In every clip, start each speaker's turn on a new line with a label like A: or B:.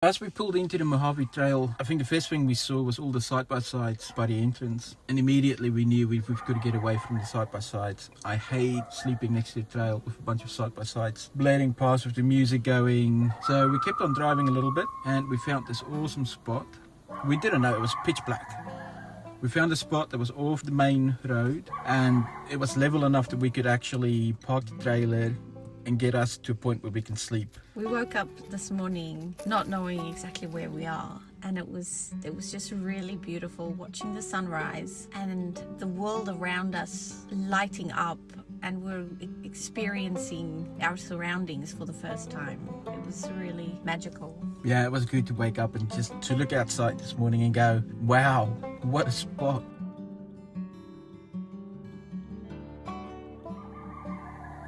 A: As we pulled into the Mojave Trail, I think the first thing we saw was all the side-by-sides by the entrance. And immediately we knew we've got to get away from the side-by-sides. I hate sleeping next to the trail with a bunch of side-by-sides blaring past with the music going. So we kept on driving a little bit and we found this awesome spot. We didn't know it was pitch black. We found a spot that was off the main road and it was level enough that we could actually park the trailer and get us to a point where we can sleep.
B: We woke up this morning not knowing exactly where we are, and it was just really beautiful watching the sunrise and the world around us lighting up, and we're experiencing our surroundings for the first time. It was really magical.
A: Yeah, it was good to wake up and just to look outside this morning and go, wow, what a spot.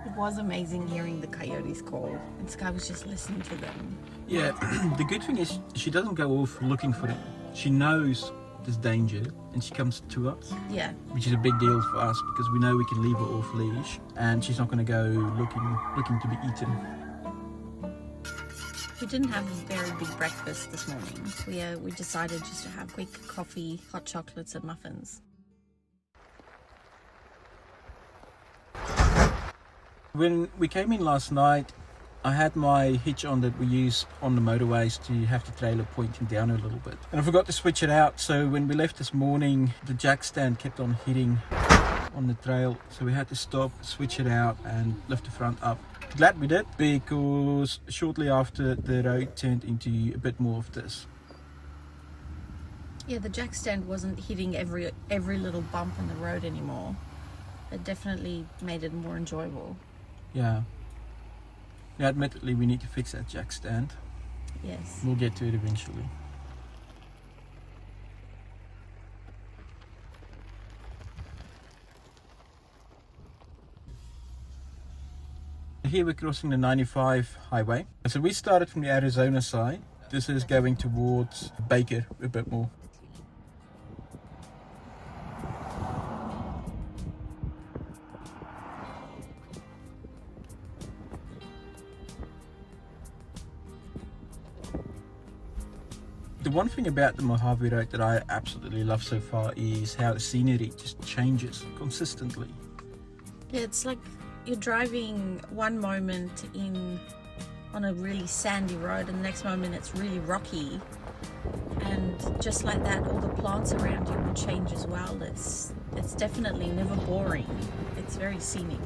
B: It was amazing hearing the coyotes call, and Sky was just listening to them.
A: Yeah, the good thing is she doesn't go off looking for them. She knows there's danger and she comes to us.
B: Yeah.
A: Which is a big deal for us because we know we can leave her off leash and she's not going to go looking to be eaten.
B: We didn't have a very big breakfast this morning. We decided just to have quick coffee, hot chocolates and muffins.
A: When we came in last night, I had my hitch on that we use on the motorways to have the trailer pointing down a little bit. And I forgot to switch it out, so when we left this morning, the jack stand kept on hitting on the trail. So we had to stop, switch it out and lift the front up. Glad we did, because shortly after the road turned into a bit more of this.
B: Yeah, the jack stand wasn't hitting every little bump on the road anymore. It definitely made it more enjoyable.
A: Yeah, admittedly we need to fix that jack stand.
B: Yes.
A: We'll get to it eventually. Here we're crossing the 95 highway. So we started from the Arizona side. This is going towards Baker a bit more. The one thing about the Mojave Road that I absolutely love so far is how the scenery just changes consistently.
B: Yeah, it's like you're driving one moment on a really sandy road and the next moment it's really rocky. And just like that, all the plants around you will change as well. It's definitely never boring. It's very scenic.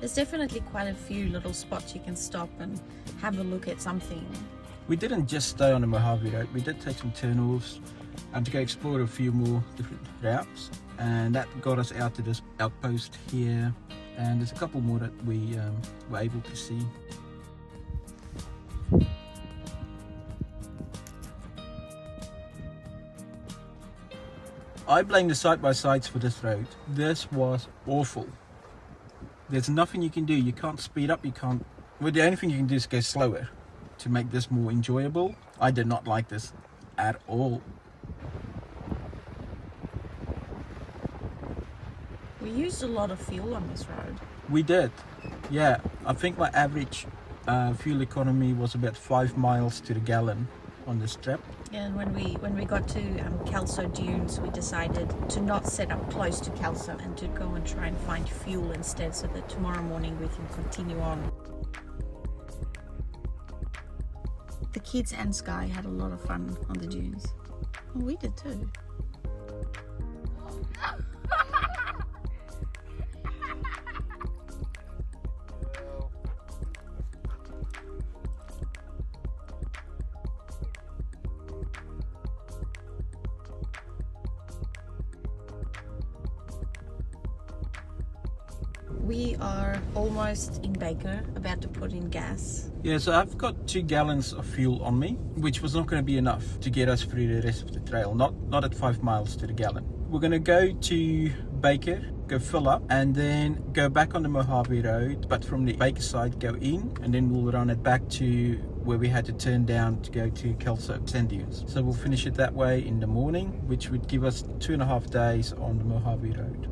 B: There's definitely quite a few little spots you can stop and have a look at something.
A: We didn't just stay on the Mojave Road, we did take some turn-offs to go explore a few more different routes, and that got us out to this outpost here, and there's a couple more that we were able to see. I blame the side-by-sides for this road. This was awful. There's nothing you can do. You can't speed up, you can't... Well, the only thing you can do is go slower to make this more enjoyable. I did not like this at all.
B: We used a lot of fuel on this road.
A: We did. Yeah, I think my average fuel economy was about 5 miles to the gallon on this trip.
B: Yeah, and when we got to Kelso Dunes, we decided to not set up close to Kelso and to go and try and find fuel instead, so that tomorrow morning we can continue on. The kids and Sky had a lot of fun on the dunes. Well, we did too. We are almost in Baker, about to put in gas.
A: Yeah, so I've got 2 gallons of fuel on me, which was not going to be enough to get us through the rest of the trail, not at 5 miles to the gallon. We're going to go to Baker, go fill up, and then go back on the Mojave Road, but from the Baker side go in, and then we'll run it back to where we had to turn down to go to Kelso Sand Dunes. So we'll finish it that way in the morning, which would give us 2.5 days on the Mojave Road.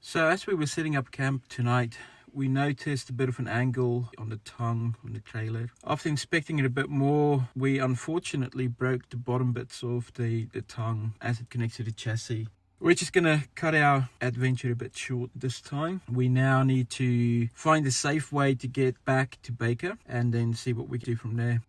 A: So as we were setting up camp tonight, we noticed a bit of an angle on the tongue on the trailer. After inspecting it a bit more, we unfortunately broke the bottom bits of the tongue as it connects to the chassis. We're just gonna cut our adventure a bit short this time. We now need to find a safe way to get back to Baker and then see what we can do from there.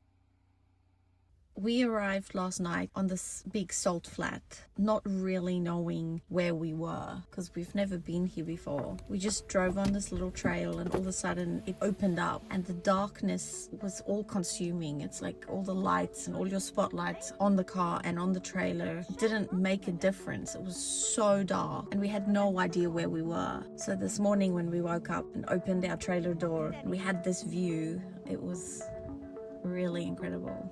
B: We arrived last night on this big salt flat, not really knowing where we were because we've never been here before. We just drove on this little trail and all of a sudden it opened up and the darkness was all consuming. It's like all the lights and all your spotlights on the car and on the trailer didn't make a difference. It was so dark and we had no idea where we were. So this morning when we woke up and opened our trailer door, we had this view. It was really incredible.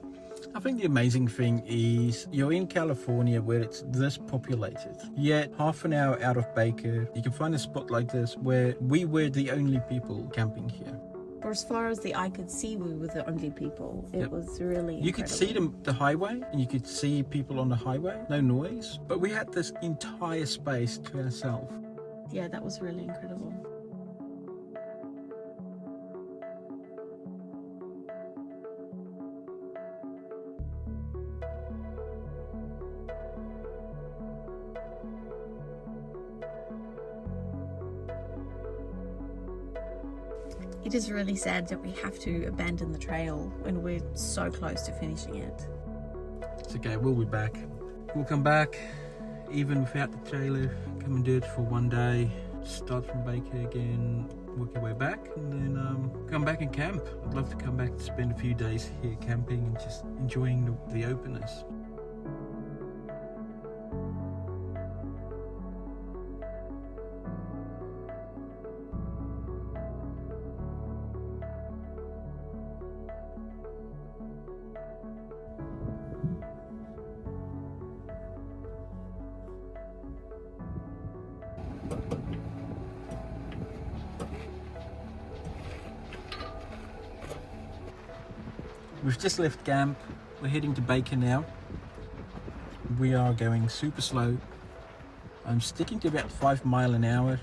A: I think the amazing thing is you're in California where it's this populated, yet half an hour out of Baker you can find a spot like this where we were the only people camping here.
B: For as far as the eye could see, we were the only people. It was really
A: You could see the highway and you could see people on the highway, no noise, but we had this entire space to ourselves.
B: Yeah, that was really incredible. It is really sad that we have to abandon the trail when we're so close to finishing it.
A: It's okay, we'll be back. We'll come back even without the trailer, come and do it for one day, start from Baker again, work our way back, and then come back and camp. I'd love to come back to spend a few days here camping and just enjoying the openness. We've just left camp. We're heading to Baker now. We are going super slow. I'm sticking to about 5 miles an hour,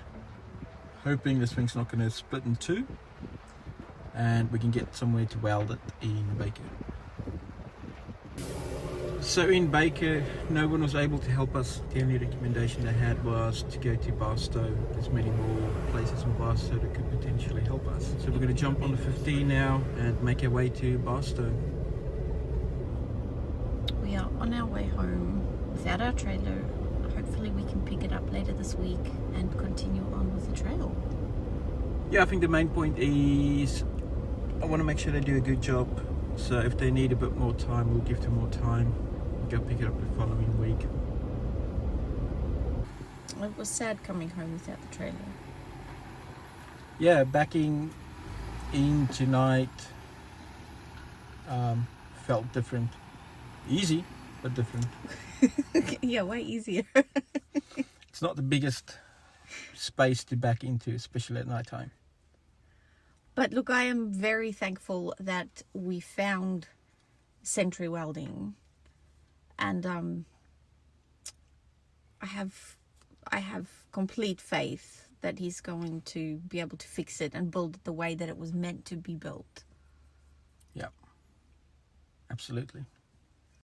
A: hoping this thing's not going to split in two and we can get somewhere to weld it in Baker. So in Baker, no one was able to help us. The only recommendation they had was to go to Barstow. There's many more places in Barstow that could potentially help us. So we're going to jump on the 15 now and make our way to Barstow.
B: We are on our way home without our trailer. Hopefully we can pick it up later this week and continue on with the trail.
A: Yeah, I think the main point is I want to make sure they do a good job. So if they need a bit more time, we'll give them more time. Go pick it up the following week.
B: It was sad coming home without the trailer.
A: Yeah, backing in tonight felt different. Easy, but different.
B: Yeah, way easier.
A: It's not the biggest space to back into, especially at night time.
B: But look, I am very thankful that we found Century Welding, and I have complete faith that he's going to be able to fix it and build it the way that it was meant to be built.
A: Yeah, absolutely.